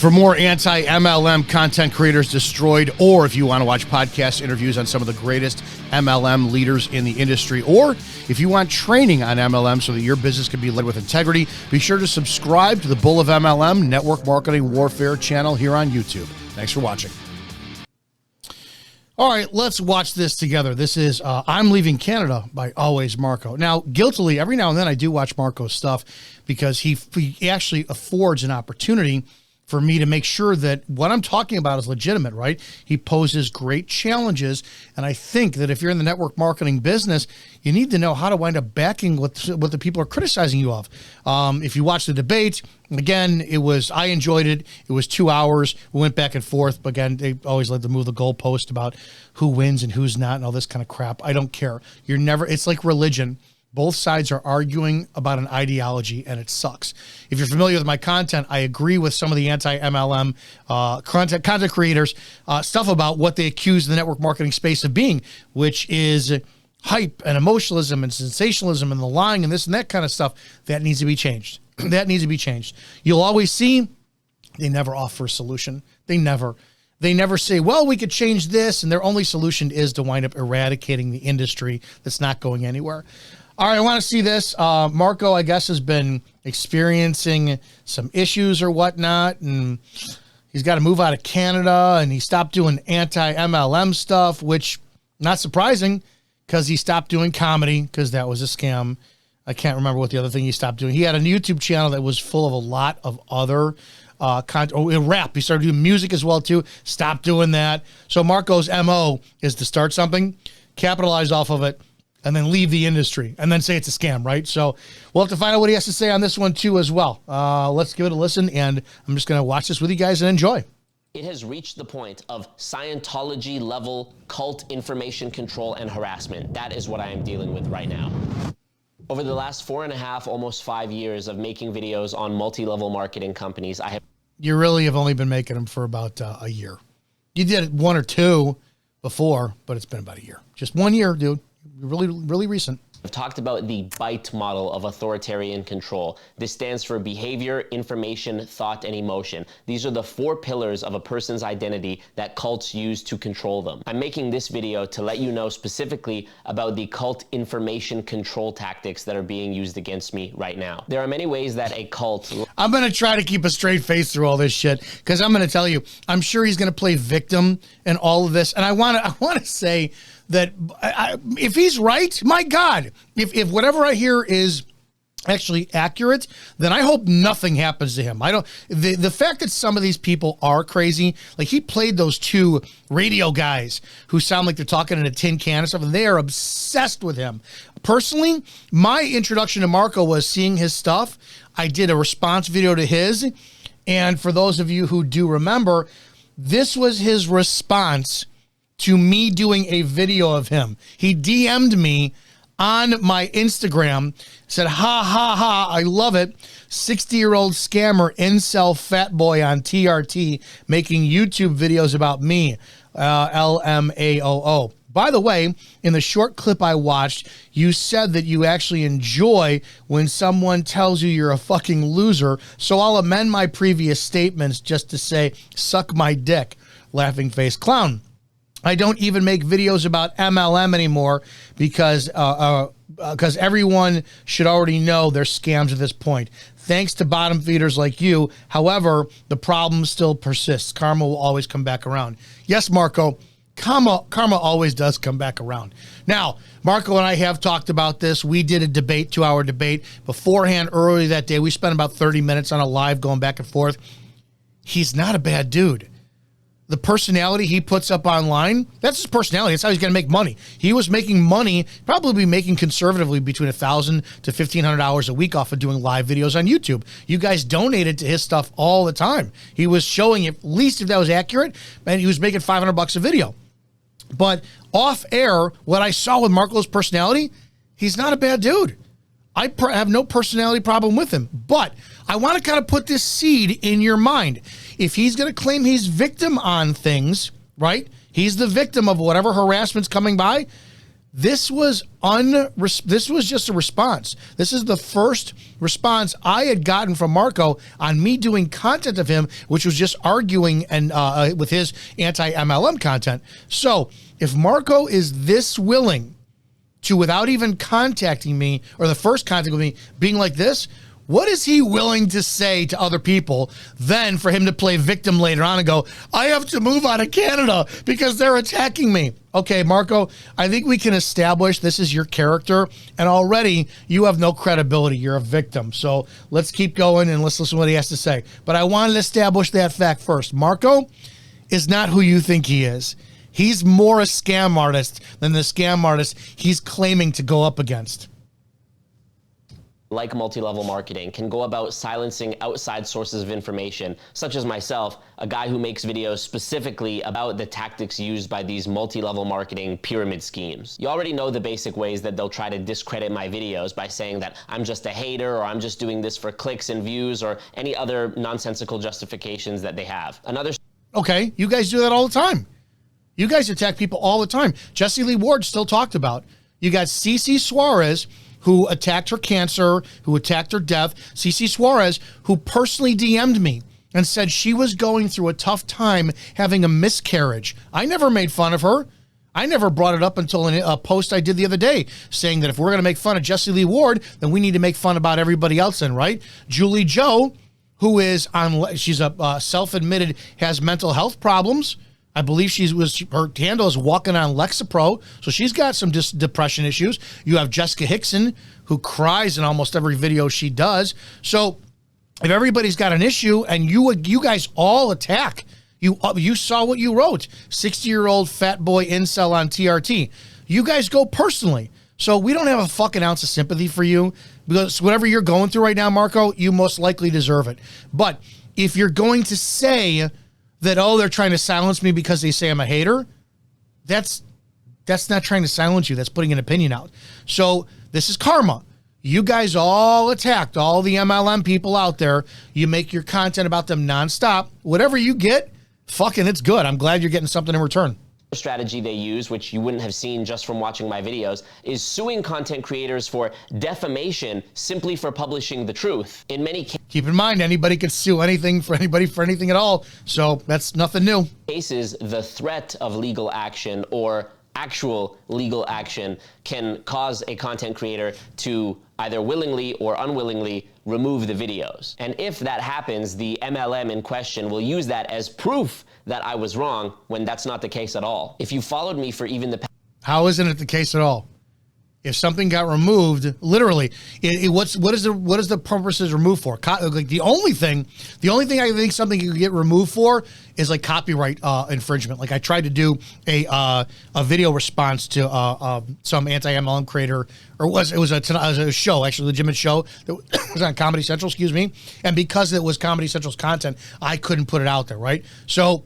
For more anti-MLM content creators destroyed, or if you want to watch podcast interviews on some of the greatest MLM leaders in the industry, or if you want training on MLM so that your business can be led with integrity, be sure to subscribe to the Bull of MLM Network Marketing Warfare channel here on YouTube. Thanks for watching. All right, let's watch this together. This is I'm Leaving Canada by Always Marco. Now, guiltily, every now and then I do watch Marco's stuff because he actually affords an opportunity for me to make sure that what I'm talking about is legitimate, right? He poses great challenges, and I think that if you're in the network marketing business, you need to know how to wind up backing what the people are criticizing you of. If you watch the debate, again, I enjoyed it. It was 2 hours. We went back and forth, but again, they always like to move the goalpost about who wins and who's not and all this kind of crap. I don't care. It's like religion. Both sides are arguing about an ideology, and it sucks. If you're familiar with my content, I agree with some of the anti-MLM content creators, stuff about what they accuse the network marketing space of being, which is hype and emotionalism and sensationalism and the lying and this and that kind of stuff. That needs to be changed. That needs to be changed. You'll always see they never offer a solution. They never say, well, we could change this, and their only solution is to wind up eradicating the industry that's not going anywhere. All right, I want to see this. Marco, I guess, has been experiencing some issues or whatnot, and he's got to move out of Canada, and he stopped doing anti-MLM stuff, which, not surprising, because he stopped doing comedy, because that was a scam. I can't remember what the other thing he stopped doing. He had a YouTube channel that was full of a lot of other content. Rap. He started doing music as well, too. Stopped doing that. So Marco's MO is to start something, capitalize off of it, and then leave the industry, and then say it's a scam, right? So we'll have to find out what he has to say on this one, too, as well. Let's give it a listen, and I'm just going to watch this with you guys and enjoy. It has reached the point of Scientology-level cult information control and harassment. That is what I am dealing with right now. Over the last 4.5, almost 5 years of making videos on multi-level marketing companies, I have... You really have only been making them for about a year. You did 1 or 2 before, but it's been about a year. Just 1 year, dude. Really, really recent. I've talked about the BITE model of authoritarian control. This stands for behavior, information, thought, and emotion. These are the 4 pillars of a person's identity that cults use to control them. I'm making this video to let you know specifically about the cult information control tactics that are being used against me right now. There are many ways that a cult... I'm going to try to keep a straight face through all this shit, because I'm going to tell you, I'm sure he's going to play victim in all of this. And I want to say that if he's right, my God, if whatever I hear is actually accurate, then I hope nothing happens to him. The fact that some of these people are crazy, like he played those 2 radio guys who sound like they're talking in a tin can and stuff, and they are obsessed with him. Personally, my introduction to Marco was seeing his stuff. I did a response video to his, and for those of you who do remember, this was his response to me doing a video of him. He DM'd me on my Instagram, said, ha, ha, ha, I love it. 60-year-old scammer, incel fat boy on TRT, making YouTube videos about me, LMAOO. By the way, in the short clip I watched, you said that you actually enjoy when someone tells you you're a fucking loser, so I'll amend my previous statements just to say, suck my dick, laughing face clown. I don't even make videos about MLM anymore because everyone should already know they're scams at this point. Thanks to bottom feeders like you. However, the problem still persists. Karma will always come back around. Yes, Marco, karma always does come back around. Now, Marco and I have talked about this. We did a debate, 2-hour debate beforehand earlier that day. We spent about 30 minutes on a live going back and forth. He's not a bad dude. The personality he puts up online, that's his personality. That's how he's going to make money. He was making money, probably making conservatively between $1,000 to $1,500 a week off of doing live videos on YouTube. You guys donated to his stuff all the time. He was showing, at least if that was accurate, and he was making $500 a video. But off air, what I saw with Marco's personality, he's not a bad dude. I have no personality problem with him, but I want to kind of put this seed in your mind. If he's going to claim he's victim on things, right? He's the victim of whatever harassment's coming by. This was just a response. This is the first response I had gotten from Marco on me doing content of him, which was just arguing and with his anti-MLM content. So if Marco is this willing to, without even contacting me, or the first contact with me, being like this, what is he willing to say to other people then for him to play victim later on and go, I have to move out of Canada because they're attacking me? Okay, Marco, I think we can establish this is your character, and already you have no credibility. You're a victim. So let's keep going and let's listen to what he has to say. But I wanted to establish that fact first. Marco is not who you think he is. He's more a scam artist than the scam artist he's claiming to go up against. Like multi-level marketing, can go about silencing outside sources of information, such as myself, a guy who makes videos specifically about the tactics used by these multi-level marketing pyramid schemes. You already know the basic ways that they'll try to discredit my videos by saying that I'm just a hater, or I'm just doing this for clicks and views, or any other nonsensical justifications that they have. Okay, you guys do that all the time. You guys attack people all the time. Jesse Lee Ward still talked about. You got CC Suarez, who attacked her cancer, who attacked her death. CC Suarez, who personally DM'd me and said she was going through a tough time having a miscarriage. I never made fun of her. I never brought it up until a post I did the other day saying that if we're going to make fun of Jesse Lee Ward, then we need to make fun about everybody else then, right? Julie Joe, who is she's a self-admitted, has mental health problems. I believe her handle is walking on Lexapro, so she's got some depression issues. You have Jessica Hickson, who cries in almost every video she does. So if everybody's got an issue and you guys all attack, you saw what you wrote, 60-year-old fat boy incel on TRT. You guys go personally. So we don't have a fucking ounce of sympathy for you, because whatever you're going through right now, Marco, you most likely deserve it. But if you're going to say that, oh, they're trying to silence me because they say I'm a hater, that's not trying to silence you. That's putting an opinion out. So this is karma. You guys all attacked all the MLM people out there. You make your content about them nonstop. Whatever you get, fucking it's good. I'm glad you're getting something in return. Strategy they use, which you wouldn't have seen just from watching my videos, is suing content creators for defamation simply for publishing the truth. In many keep in mind, anybody could sue anything for anybody for anything at all, so that's nothing new. Cases, the threat of legal action or actual legal action can cause a content creator to either willingly or unwillingly remove the videos. And if that happens, the MLM in question will use that as proof that I was wrong, when that's not the case at all. If you followed me for even the... How isn't it the case at all? If something got removed, literally, what is the purposes removed for? Like the only thing I think something could get removed for is like copyright infringement. Like I tried to do a video response to some anti-MLM creator, or it was a show, actually a legitimate show that was on Comedy Central, excuse me. And because it was Comedy Central's content, I couldn't put it out there, right? So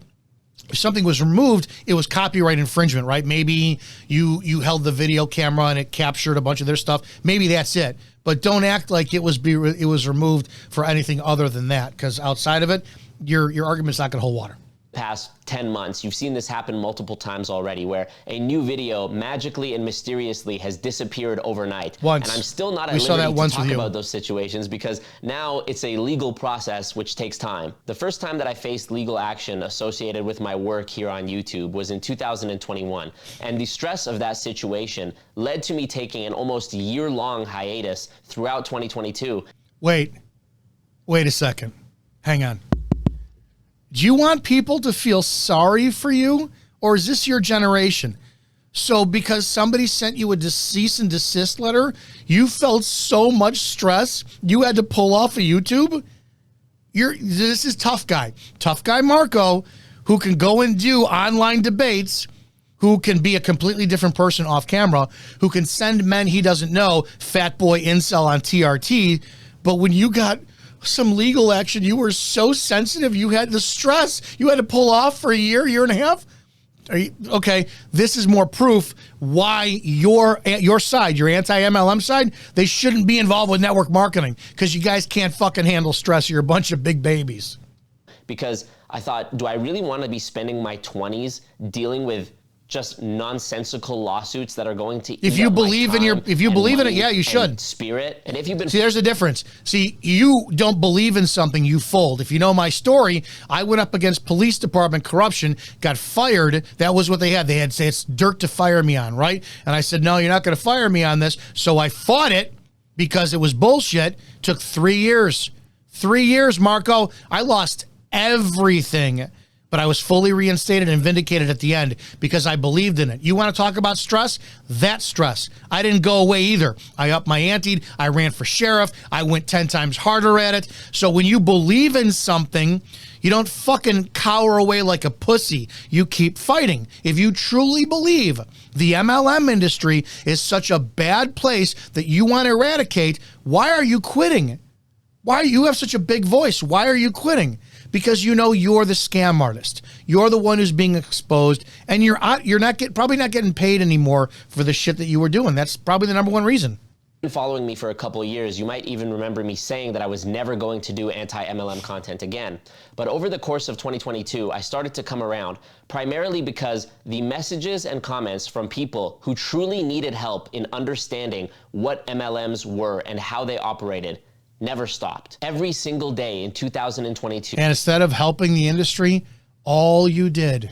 if something was removed, it was copyright infringement, right? Maybe you held the video camera and it captured a bunch of their stuff. Maybe that's it. But don't act like it was removed for anything other than that, because outside of it, your argument's not going to hold water. Past 10 months, you've seen this happen multiple times already, where a new video magically and mysteriously has disappeared overnight. Once. And I'm still not at liberty to talk about those situations, because now it's a legal process which takes time. The first time that I faced legal action associated with my work here on YouTube was in 2021. And the stress of that situation led to me taking an almost year-long hiatus throughout 2022. Wait a second. Hang on. Do you want people to feel sorry for you, or is this your generation? So because somebody sent you a cease and desist letter, you felt so much stress you had to pull off of YouTube? This is tough guy Marco, who can go and do online debates, who can be a completely different person off camera, who can send men he doesn't know, fat boy incel on TRT. But when you got some legal action, you were so sensitive, you had the stress you had to pull off for a year and a half. Okay, this is more proof why your side, your anti-MLM side, they shouldn't be involved with network marketing, because you guys can't fucking handle stress. You're a bunch of big babies. Because I thought, do I really want to be spending my 20s dealing with just nonsensical lawsuits that are going to if you believe in your it, yeah, you should. Spirit. And if you've been, see, there's a difference. See, you don't believe in something, you fold. If you know my story, I went up against police department corruption, got fired. That was what they had. They had say it's dirt to fire me on, right? And I said, no, you're not going to fire me on this. So I fought it because it was bullshit. Took 3 years. 3 years, Marco. I lost everything. But I was fully reinstated and vindicated at the end because I believed in it. You want to talk about stress? That's stress. I didn't go away either. I upped my ante. I ran for sheriff. I went 10 times harder at it. So when you believe in something, you don't fucking cower away like a pussy. You keep fighting. If you truly believe the MLM industry is such a bad place that you want to eradicate, why are you quitting? Why you have such a big voice? Why are you quitting? Because you know you're the scam artist. You're the one who's being exposed, and you're probably not getting paid anymore for the shit that you were doing. That's probably the number one reason. Following me for a couple of years, you might even remember me saying that I was never going to do anti-MLM content again. But over the course of 2022, I started to come around, primarily because the messages and comments from people who truly needed help in understanding what MLMs were and how they operated never stopped. Every single day in 2022. And instead of helping the industry, all you did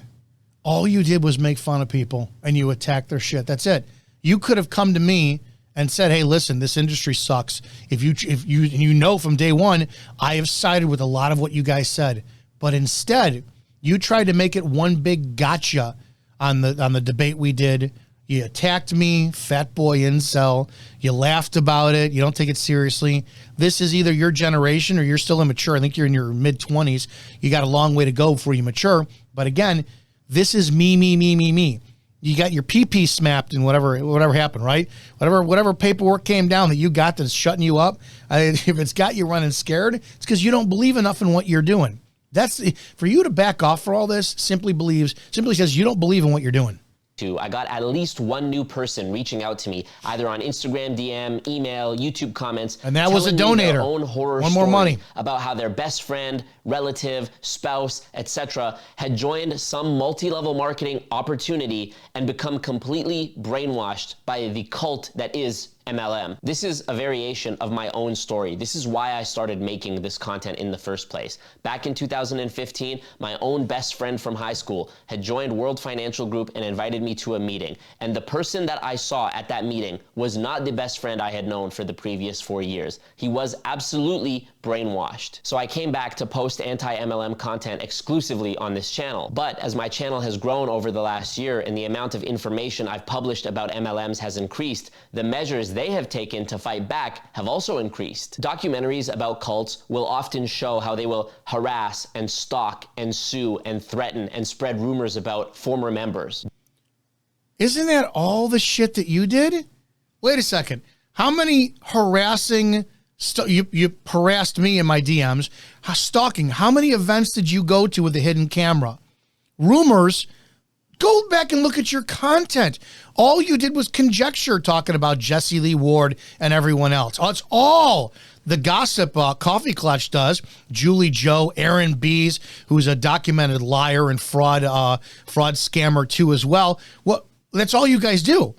was make fun of people and you attacked their shit. That's it. You could have come to me and said, hey, listen, this industry sucks. If you know from day one, I have sided with a lot of what you guys said. But instead, you tried to make it one big gotcha on the debate we did. You attacked me, fat boy incel. You laughed about it. You don't take it seriously. This is either your generation or you're still immature. I think you're in your mid-20s. You got a long way to go before you mature. But again, this is me. You got your pee smacked and whatever happened, right? Whatever paperwork came down that you got that's shutting you up. If it's got you running scared, it's because you don't believe enough in what you're doing. That's for you to back off for all this. Simply says you don't believe in what you're doing. I got at least one new person reaching out to me, either on Instagram DM, email, YouTube comments, and that was a donator. Their own horror one more money about how their best friend, relative, spouse, etc., had joined some multi-level marketing opportunity and become completely brainwashed by the cult that is MLM. This is a variation of my own story. This is why I started making this content in the first place. Back in 2015, my own best friend from high school had joined World Financial Group and invited me to a meeting. And the person that I saw at that meeting was not the best friend I had known for the previous 4 years. He was absolutely brainwashed. So I came back to post anti-MLM content exclusively on this channel. But as my channel has grown over the last year and the amount of information I've published about MLMs has increased, the measures they have taken to fight back have also increased. Documentaries about cults will often show how they will harass and stalk and sue and threaten and spread rumors about former members. Isn't that all the shit that you did? Wait a second. How many harassing you harassed me in my DMs? Stalking. How many events did you go to with a hidden camera? Rumors. Go back and look at your content. All you did was conjecture talking about Jesse Lee Ward and everyone else. It's all the gossip Coffee Clutch does. Julie Joe, Aaron Bees, who's a documented liar and fraud scammer too as well. Well, that's all you guys do.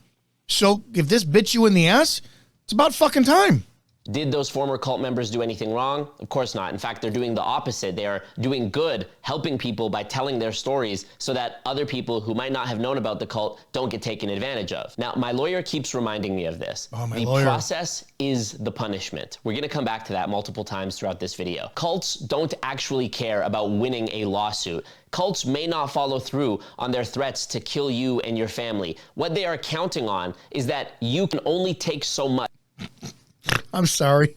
So if this bit you in the ass, it's about fucking time. Did those former cult members do anything wrong? Of course not. In fact, they're doing the opposite. They are doing good, helping people by telling their stories so that other people who might not have known about the cult don't get taken advantage of. Now, my lawyer keeps reminding me of this. The process is the punishment. We're gonna come back to that multiple times throughout this video. Cults don't actually care about winning a lawsuit. Cults may not follow through on their threats to kill you and your family. What they are counting on is that you can only take so much. I'm sorry.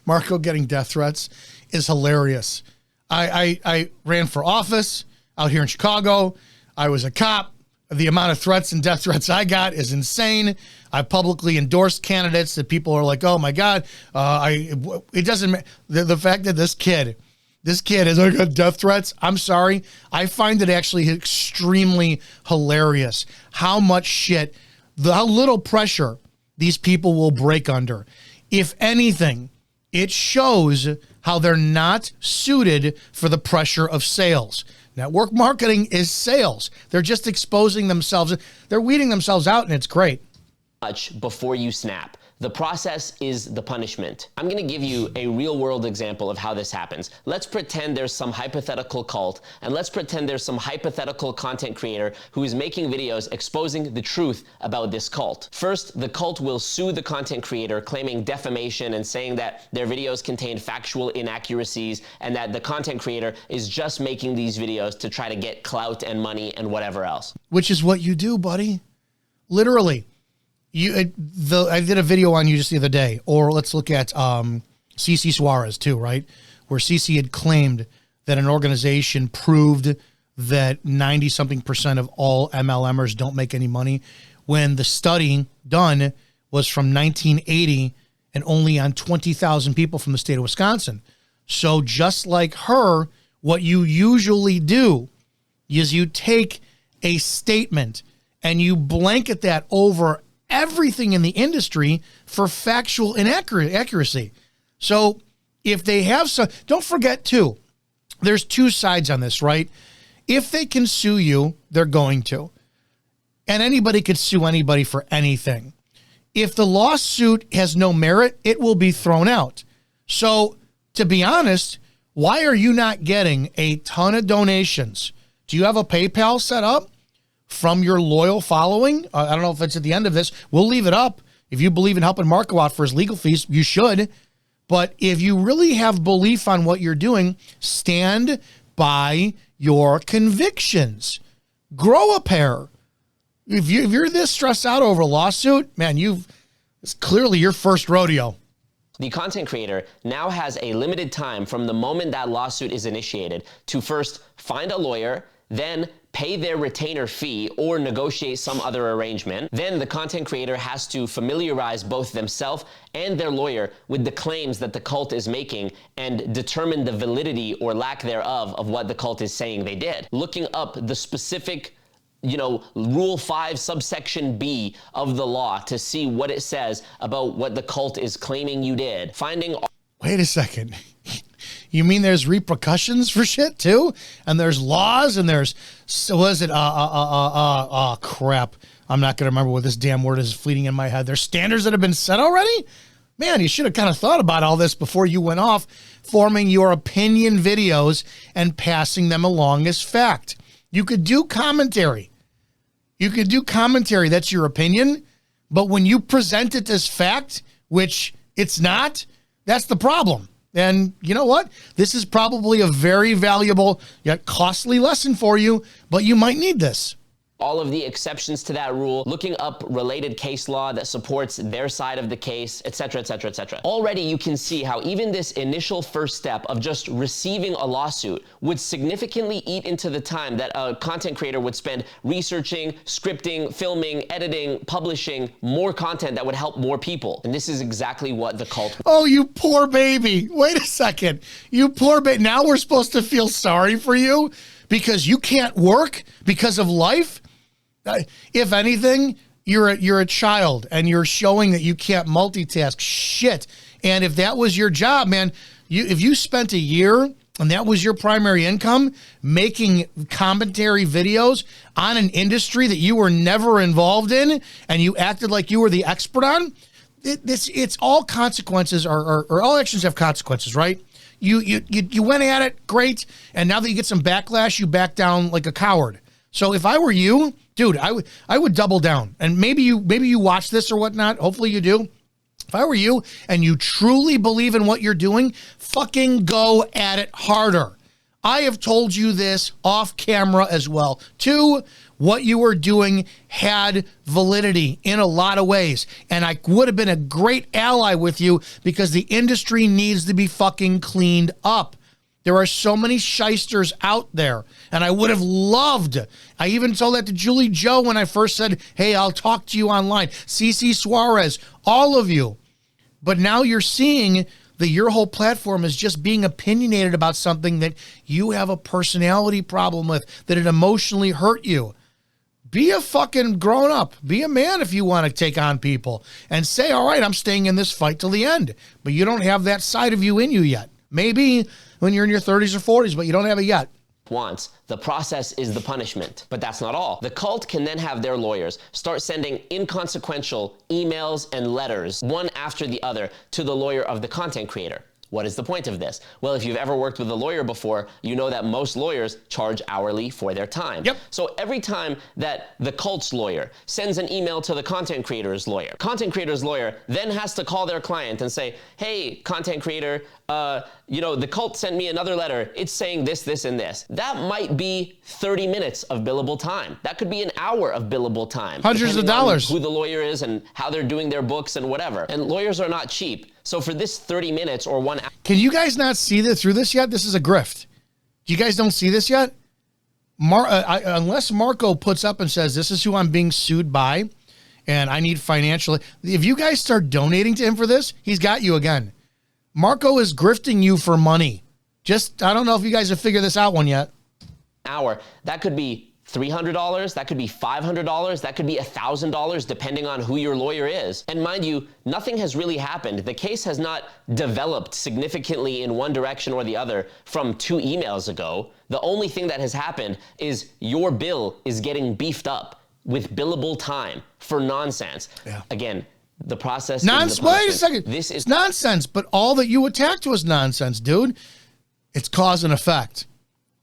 Marco getting death threats is hilarious. I ran for office out here in Chicago. I was a cop. The amount of threats and death threats I got is insane. I publicly endorsed candidates that people are like, oh my God. It doesn't, the fact that this kid has got death threats. I'm sorry. I find it actually extremely hilarious how much shit, how little pressure these people will break under. If anything, It shows how they're not suited for the pressure of sales. Network marketing is sales. They're just exposing themselves. They're weeding themselves out, and it's great. Much before you snap. The process is the punishment. I'm gonna give you a real world example of how this happens. Let's pretend there's some hypothetical cult, and let's pretend there's some hypothetical content creator who is making videos exposing the truth about this cult. First, the cult will sue the content creator, claiming defamation and saying that their videos contain factual inaccuracies and that the content creator is just making these videos to try to get clout and money and whatever else. Which is what you do, buddy. Literally. I did a video on you just the other day, or let's look at CC Suarez too, right? Where CC had claimed that an organization proved that 90-something% of all MLMers don't make any money, when the study done was from 1980 and only on 20,000 people from the state of Wisconsin. So just like her, what you usually do is you take a statement and you blanket that over everything in the industry for factual inaccuracy. So if they have some, don't forget too, there's two sides on this, right? If they can sue you, they're going to. And anybody could sue anybody for anything. If the lawsuit has no merit, it will be thrown out. So to be honest, why are you not getting a ton of donations? Do you have a PayPal set up from your loyal following? I don't know if it's at the end of this. We'll leave it up. If you believe in helping Marco out for his legal fees, you should. But if you really have belief on what you're doing, stand by your convictions. Grow a pair. If you're this stressed out over a lawsuit, man, it's clearly your first rodeo. The content creator now has a limited time from the moment that lawsuit is initiated to first find a lawyer, then pay their retainer fee or negotiate some other arrangement. Then the content creator has to familiarize both themselves and their lawyer with the claims that the cult is making and determine the validity or lack thereof of what the cult is saying they did. Looking up the specific, Rule 5 subsection B of the law to see what it says about what the cult is claiming you did. Wait a second. You mean there's repercussions for shit too? And there's laws and there's, crap. I'm not going to remember what this damn word is fleeting in my head. There's standards that have been set already? Man, you should have kind of thought about all this before you went off forming your opinion videos and passing them along as fact. You could do commentary. That's your opinion. But when you present it as fact, which it's not, that's the problem. And you know what? This is probably a very valuable yet costly lesson for you, but you might need this. All of the exceptions to that rule, looking up related case law that supports their side of the case, etc., etc., etc. Already you can see how even this initial first step of just receiving a lawsuit would significantly eat into the time that a content creator would spend researching, scripting, filming, editing, publishing more content that would help more people. And this is exactly what the cult. Oh, you poor baby. Wait a second. You poor baby. Now we're supposed to feel sorry for you because you can't work because of life? If anything, you're a child and you're showing that you can't multitask. Shit. And if that was your job, man, if you spent a year and that was your primary income, making commentary videos on an industry that you were never involved in and you acted like you were the expert on, it's all consequences or all actions have consequences, right? You went at it, great. And now that you get some backlash, you back down like a coward. So if I were you, dude, I would double down. And maybe you watch this or whatnot. Hopefully you do. If I were you and you truly believe in what you're doing, fucking go at it harder. I have told you this off camera as well. Two, what you were doing had validity in a lot of ways. And I would have been a great ally with you because the industry needs to be fucking cleaned up. There are so many shysters out there, and I would have loved. I even told that to Julie Joe when I first said, hey, I'll talk to you online. CC Suarez, all of you. But now you're seeing that your whole platform is just being opinionated about something that you have a personality problem with, that it emotionally hurt you. Be a fucking grown up. Be a man if you want to take on people and say, all right, I'm staying in this fight till the end. But you don't have that side of you in you yet. Maybe when you're in your 30s or 40s, but you don't have it yet. Wants. The process is the punishment, but that's not all. The cult can then have their lawyers start sending inconsequential emails and letters, one after the other, to the lawyer of the content creator. What is the point of this? Well, if you've ever worked with a lawyer before, you know that most lawyers charge hourly for their time. Yep. So every time that the cult's lawyer sends an email to the content creator's lawyer then has to call their client and say, hey, content creator, the cult sent me another letter. It's saying this, this, and this. That might be 30 minutes of billable time. That could be an hour of billable time. Hundreds of dollars. Who the lawyer is and how they're doing their books and whatever. And lawyers are not cheap. So for this 30 minutes or 1 hour. Can you guys not see that through this yet? This is a grift. You guys don't see this yet? Unless Marco puts up and says, this is who I'm being sued by and I need financial. If you guys start donating to him for this, he's got you again. Marco is grifting you for money. I don't know if you guys have figured this out one yet. Hour. That could be $300, that could be $500, that could be $1,000, depending on who your lawyer is. And mind you, nothing has really happened. The case has not developed significantly in one direction or the other from 2 emails ago. The only thing that has happened is your bill is getting beefed up with billable time for nonsense. Yeah. Again, the process nonsense. Wait a second. This is nonsense, but all that you attacked was nonsense, dude. It's cause and effect.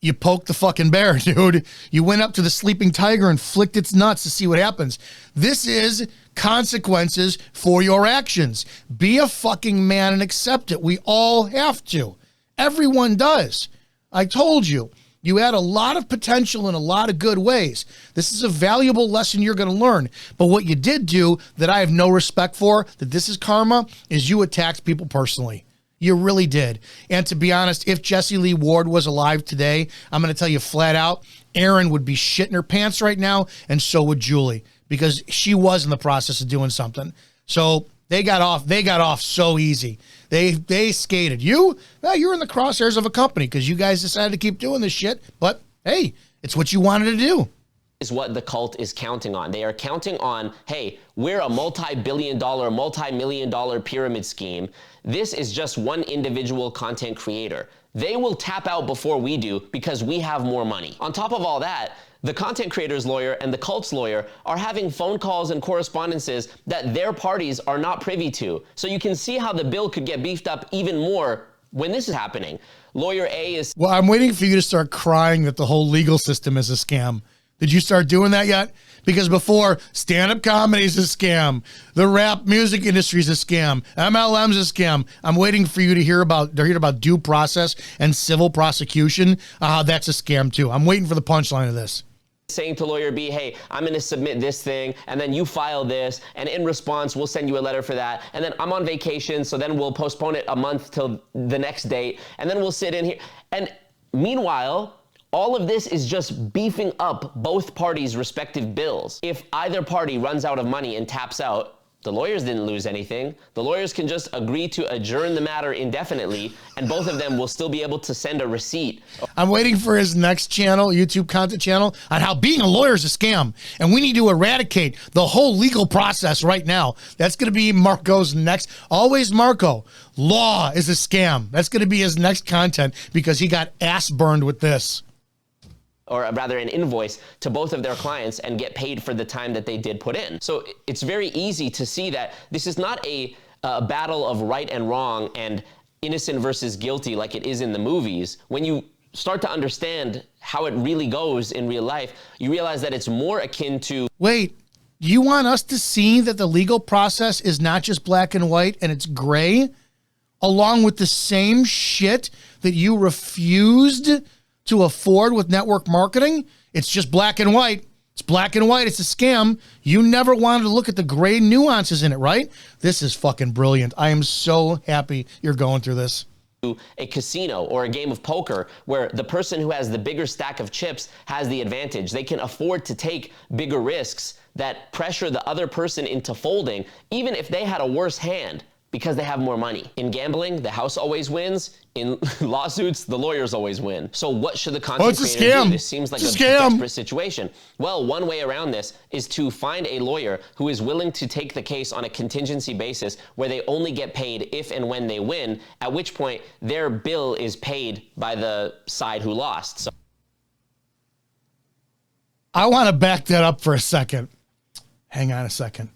You poked the fucking bear, dude. You went up to the sleeping tiger and flicked its nuts to see what happens. This is consequences for your actions. Be a fucking man and accept it. We all have to. Everyone does. I told you. You had a lot of potential in a lot of good ways. This is a valuable lesson you're going to learn. But what you did do that I have no respect for, that this is karma, is you attacked people personally. You really did. And to be honest, if Jesse Lee Ward was alive today, I'm going to tell you flat out, Erin would be shitting her pants right now, and so would Julie, because she was in the process of doing something. So they got off so easy. They skated. You're in the crosshairs of a company because you guys decided to keep doing this shit, but hey, it's what you wanted to do. Is what the cult is counting on. They are counting on, hey, we're a multi-billion dollar, multi-million dollar pyramid scheme. This is just one individual content creator. They will tap out before we do because we have more money. On top of all that, the content creator's lawyer and the cult's lawyer are having phone calls and correspondences that their parties are not privy to. So you can see how the bill could get beefed up even more when this is happening. Lawyer A is... Well, I'm waiting for you to start crying that the whole legal system is a scam. Did you start doing that yet? Because before, stand-up comedy is a scam. The rap music industry is a scam. MLM's a scam. I'm waiting for you to hear about due process and civil prosecution. That's a scam too. I'm waiting for the punchline of this. Saying to lawyer B, hey, I'm going to submit this thing, and then you file this, and in response, we'll send you a letter for that. And then I'm on vacation, so then we'll postpone it a month till the next date, and then we'll sit in here. And meanwhile, all of this is just beefing up both parties' respective bills. If either party runs out of money and taps out, the lawyers didn't lose anything. The lawyers can just agree to adjourn the matter indefinitely, and both of them will still be able to send a receipt. I'm waiting for his next channel, YouTube content channel, on how being a lawyer is a scam, and we need to eradicate the whole legal process right now. That's going to be Marco's next. Always Marco. Law is a scam. That's going to be his next content because he got ass burned with this. Or rather an invoice to both of their clients and get paid for the time that they did put in. So it's very easy to see that this is not a battle of right and wrong and innocent versus guilty like it is in the movies. When you start to understand how it really goes in real life, you realize that it's more akin to... Wait, you want us to see that the legal process is not just black and white and it's gray, along with the same shit that you refused to afford with network marketing? It's just black and white. It's black and white. It's a scam. You never wanted to look at the gray nuances in it, right? This is fucking brilliant. I am so happy you're going through this. A casino or a game of poker where the person who has the bigger stack of chips has the advantage. They can afford to take bigger risks that pressure the other person into folding, even if they had a worse hand, Because they have more money. In gambling, the house always wins. In lawsuits, the lawyers always win. So what should the content creator do? This seems like a desperate situation. Well, one way around this is to find a lawyer who is willing to take the case on a contingency basis where they only get paid if and when they win, at which point their bill is paid by the side who lost. So I want to back that up for a second. Hang on a second.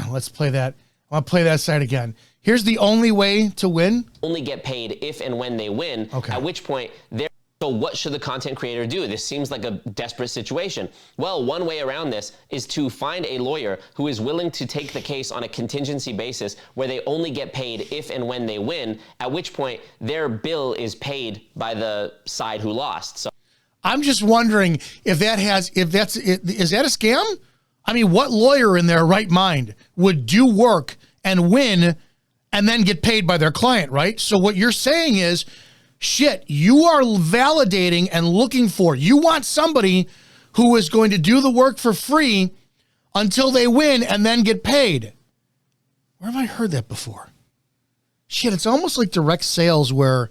Let's play that. I'll play that side again. Here's the only way to win. Only get paid if and when they win, at which point they're... So what should the content creator do? This seems like a desperate situation. Well, one way around this is to find a lawyer who is willing to take the case on a contingency basis where they only get paid if and when they win, at which point their bill is paid by the side who lost. So I'm just wondering if that has, is that a scam? I mean, what lawyer in their right mind would do work and win and then get paid by their client, right? So what you're saying is, shit, you are validating and looking for, you want somebody who is going to do the work for free until they win and then get paid. Where have I heard that before? Shit, it's almost like direct sales where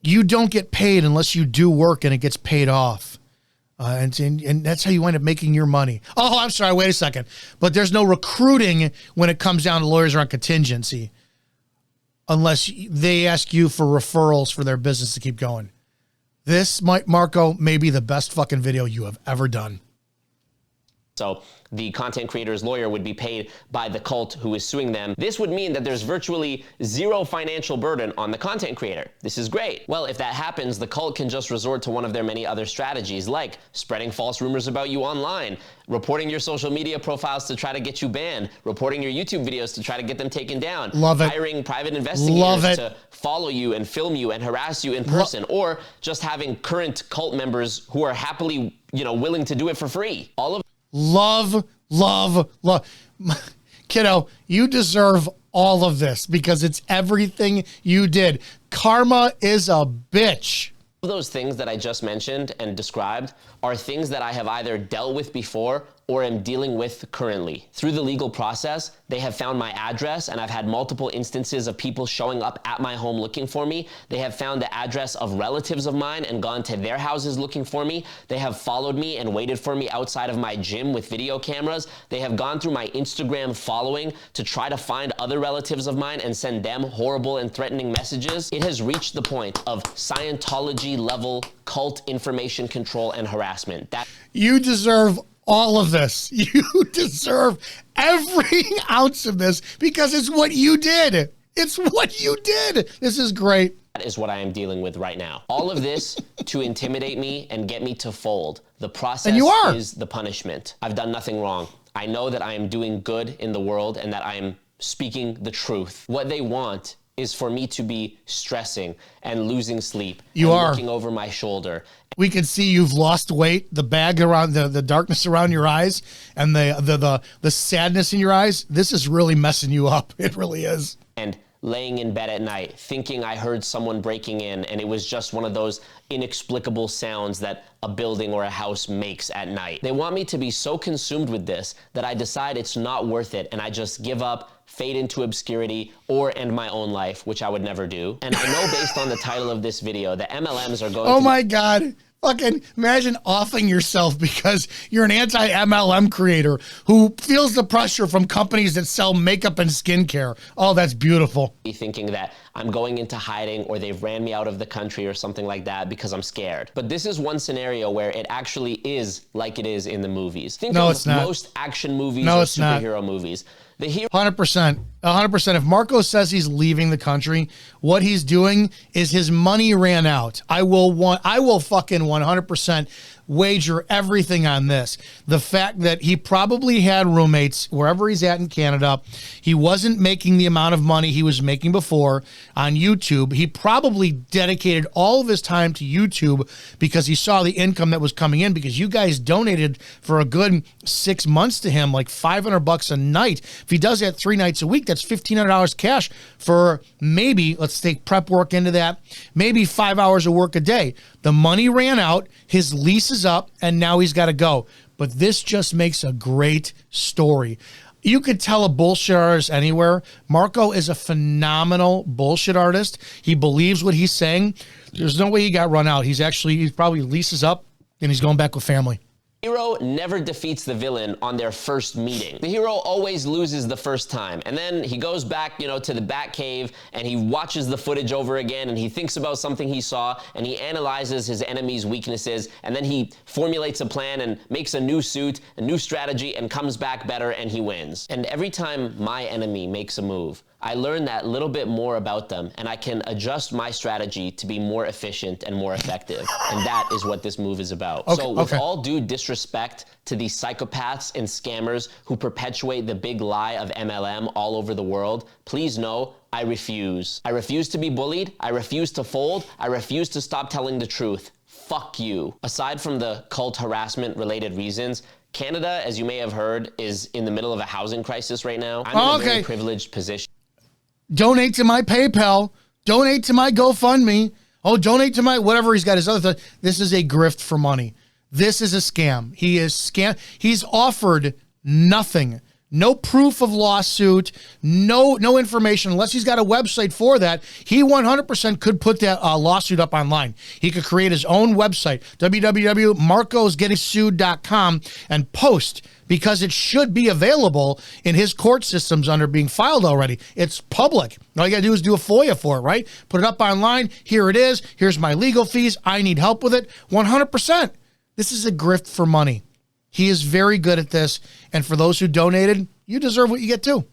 you don't get paid unless you do work and it gets paid off. And that's how you wind up making your money. Oh, I'm sorry. Wait a second. But there's no recruiting when it comes down to lawyers on contingency unless they ask you for referrals for their business to keep going. This, Marco, may be the best fucking video you have ever done. So the content creator's lawyer would be paid by the cult who is suing them. This would mean that there's virtually zero financial burden on the content creator. This is great. Well, if that happens, the cult can just resort to one of their many other strategies, like spreading false rumors about you online, reporting your social media profiles to try to get you banned, reporting your YouTube videos to try to get them taken down, hiring private investigators to follow you and film you and harass you in person, or just having current cult members who are happily, willing to do it for free. All of Love. Kiddo, you deserve all of this because it's everything you did. Karma is a bitch. those things that I just mentioned and described are things that I have either dealt with before or am dealing with currently. Through the legal process, they have found my address, and I've had multiple instances of people showing up at my home looking for me. They have found the address of relatives of mine and gone to their houses looking for me. They have followed me and waited for me outside of my gym with video cameras. They have gone through my Instagram following to try to find other relatives of mine and send them horrible and threatening messages. It has reached the point of Scientology level cult information control and harassment. You deserve all of this. You deserve every ounce of this because it's what you did. It's what you did. This is great. That is what I am dealing with right now. All of this to intimidate me and get me to fold. The process is the punishment. I've done nothing wrong. I know that I am doing good in the world and that I am speaking the truth. What they want is for me to be stressing and losing sleep. Looking over my shoulder. We can see you've lost weight, the bag around the darkness around your eyes and the sadness in your eyes. This is really messing you up. It really is. And laying in bed at night, thinking I heard someone breaking in, and it was just one of those inexplicable sounds that a building or a house makes at night. They want me to be so consumed with this that I decide it's not worth it, and I just give up, fade into obscurity, or end my own life, which I would never do. And I know based on the title of this video, the MLMs are going to— Oh my God. Fucking imagine offing yourself because you're an anti-MLM creator who feels the pressure from companies that sell makeup and skincare. Oh, that's beautiful. Thinking that I'm going into hiding or they've ran me out of the country or something like that because I'm scared. But this is one scenario where it actually is like it is in the movies. Think of most action movies or superhero movies. The hero— 100%. 100%. If Marco says he's leaving the country, what he's doing is his money ran out. I will fucking 100% wager everything on this. The fact that he probably had roommates wherever he's at in Canada. He wasn't making the amount of money he was making before on YouTube. He probably dedicated all of his time to YouTube because he saw the income that was coming in, because you guys donated for a good 6 months to him, like $500 a night. If he does that 3 nights a week, that's $1,500 cash for maybe, let's take prep work into that, maybe 5 hours of work a day. The money ran out, his lease is up, and now he's got to go. But this just makes a great story. You could tell a bullshit artist anywhere. Marco is a phenomenal bullshit artist. He believes what he's saying. There's no way he got run out. He probably leases up and he's going back with family. Hero never defeats the villain on their first meeting. The hero always loses the first time, and then he goes back, to the Batcave, and he watches the footage over again, and he thinks about something he saw, and he analyzes his enemy's weaknesses, and then he formulates a plan and makes a new suit, a new strategy, and comes back better, and he wins. And every time my enemy makes a move, I learn that little bit more about them, and I can adjust my strategy to be more efficient and more effective. And that is what this move is about. So with all due disrespect to these psychopaths and scammers who perpetuate the big lie of MLM all over the world, please know I refuse. I refuse to be bullied. I refuse to fold. I refuse to stop telling the truth. Fuck you. Aside from the cult harassment related reasons, Canada, as you may have heard, is in the middle of a housing crisis right now. I'm in a very privileged position. Donate to my PayPal. Donate to my GoFundMe. Oh, donate to my whatever he's got his other thing. This is a grift for money. This is a scam. He's offered nothing. No proof of lawsuit, no information, unless he's got a website for that. He 100% could put that lawsuit up online. He could create his own website, www.marcosgettingsued.com, and post, because it should be available in his court systems under being filed already. It's public. All you got to do is do a FOIA for it, right? Put it up online. Here it is. Here's my legal fees. I need help with it. 100%. This is a grift for money. He is very good at this. And for those who donated, you deserve what you get too.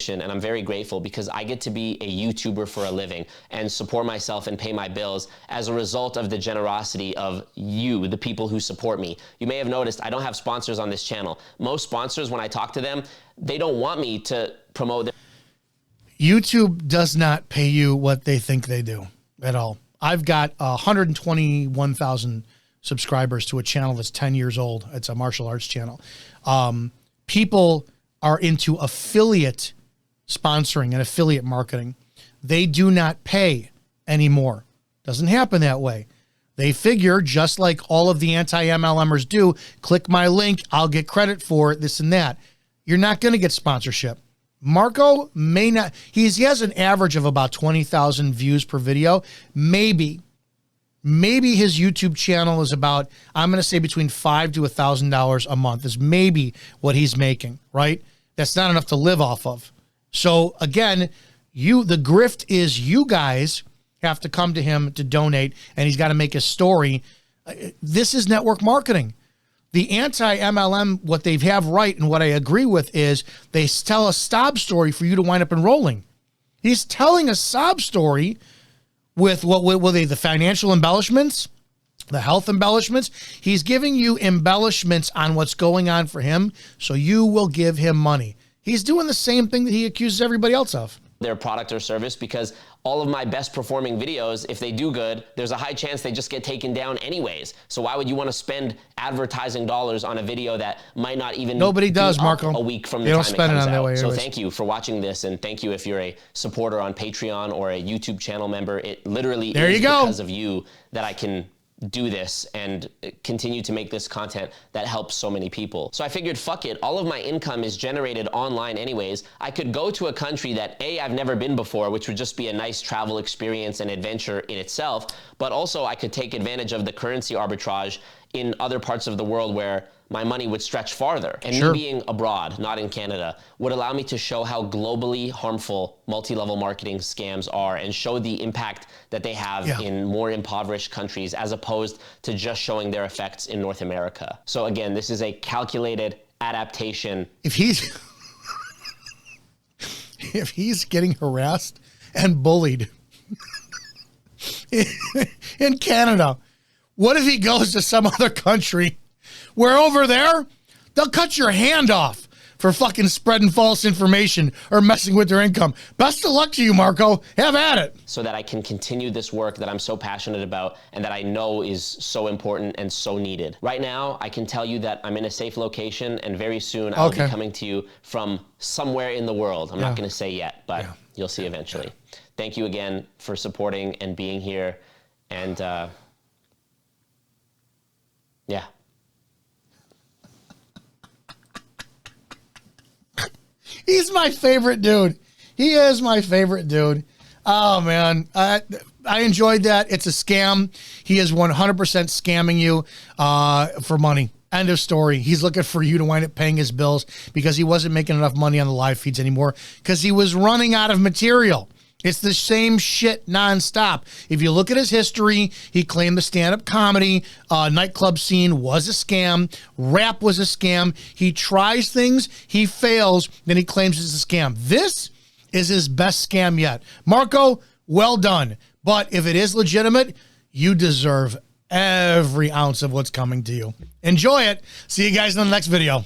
And I'm very grateful because I get to be a YouTuber for a living and support myself and pay my bills as a result of the generosity of you, the people who support me. You may have noticed I don't have sponsors on this channel. Most sponsors, when I talk to them, they don't want me to promote their YouTube does not pay you what they think they do at all. I've got 121,000 subscribers to a channel that's 10 years old. It's a martial arts channel. People are into affiliate sponsoring and affiliate marketing. They do not pay anymore. Doesn't happen that way. They figure, just like all of the anti-MLMers do, click my link, I'll get credit for it, this and that. You're not going to get sponsorship. Marco may not. He has an average of about 20,000 views per video. Maybe his YouTube channel is about, I'm going to say between $500 to $1,000 a month is maybe what he's making, right? That's not enough to live off of. So again, the grift is you guys have to come to him to donate, and he's got to make a story. This is network marketing. The anti-MLM, what they have right and what I agree with is they tell a sob story for you to wind up enrolling. He's telling a sob story with the financial embellishments, the health embellishments. He's giving you embellishments on what's going on for him, so you will give him money. He's doing the same thing that he accuses everybody else of. Their product or service, because all of my best performing videos, if they do good, there's a high chance they just get taken down anyways. So why would you want to spend advertising dollars on a video that might not even nobody does, Marco, a week from the time it comes out? So anyways. Thank you for watching this, and thank you if you're a supporter on Patreon or a YouTube channel member. It literally is because of you that I can do this and continue to make this content that helps so many people. So I figured, fuck it, all of my income is generated online anyways. I could go to a country that I've never been before, which would just be a nice travel experience and adventure in itself, but also I could take advantage of the currency arbitrage in other parts of the world where my money would stretch farther. And me being abroad, not in Canada, would allow me to show how globally harmful multi-level marketing scams are and show the impact that they have in more impoverished countries, as opposed to just showing their effects in North America. So again, this is a calculated adaptation. If he's getting harassed and bullied in Canada, what if he goes to some other country where over there, they'll cut your hand off for fucking spreading false information or messing with their income? Best of luck to you, Marco. Have at it. So that I can continue this work that I'm so passionate about and that I know is so important and so needed. Right now, I can tell you that I'm in a safe location, and very soon I'll be coming to you from somewhere in the world. I'm not going to say yet, but you'll see eventually. Thank you again for supporting and being here. And He's my favorite dude. He is my favorite dude. Oh, man. I enjoyed that. It's a scam. He is 100% scamming you for money. End of story. He's looking for you to wind up paying his bills because he wasn't making enough money on the live feeds anymore because he was running out of material. It's the same shit nonstop. If you look at his history, he claimed the stand-up comedy nightclub scene was a scam. Rap was a scam. He tries things, he fails, then he claims it's a scam. This is his best scam yet. Marco, well done. But if it is legitimate, you deserve every ounce of what's coming to you. Enjoy it. See you guys in the next video.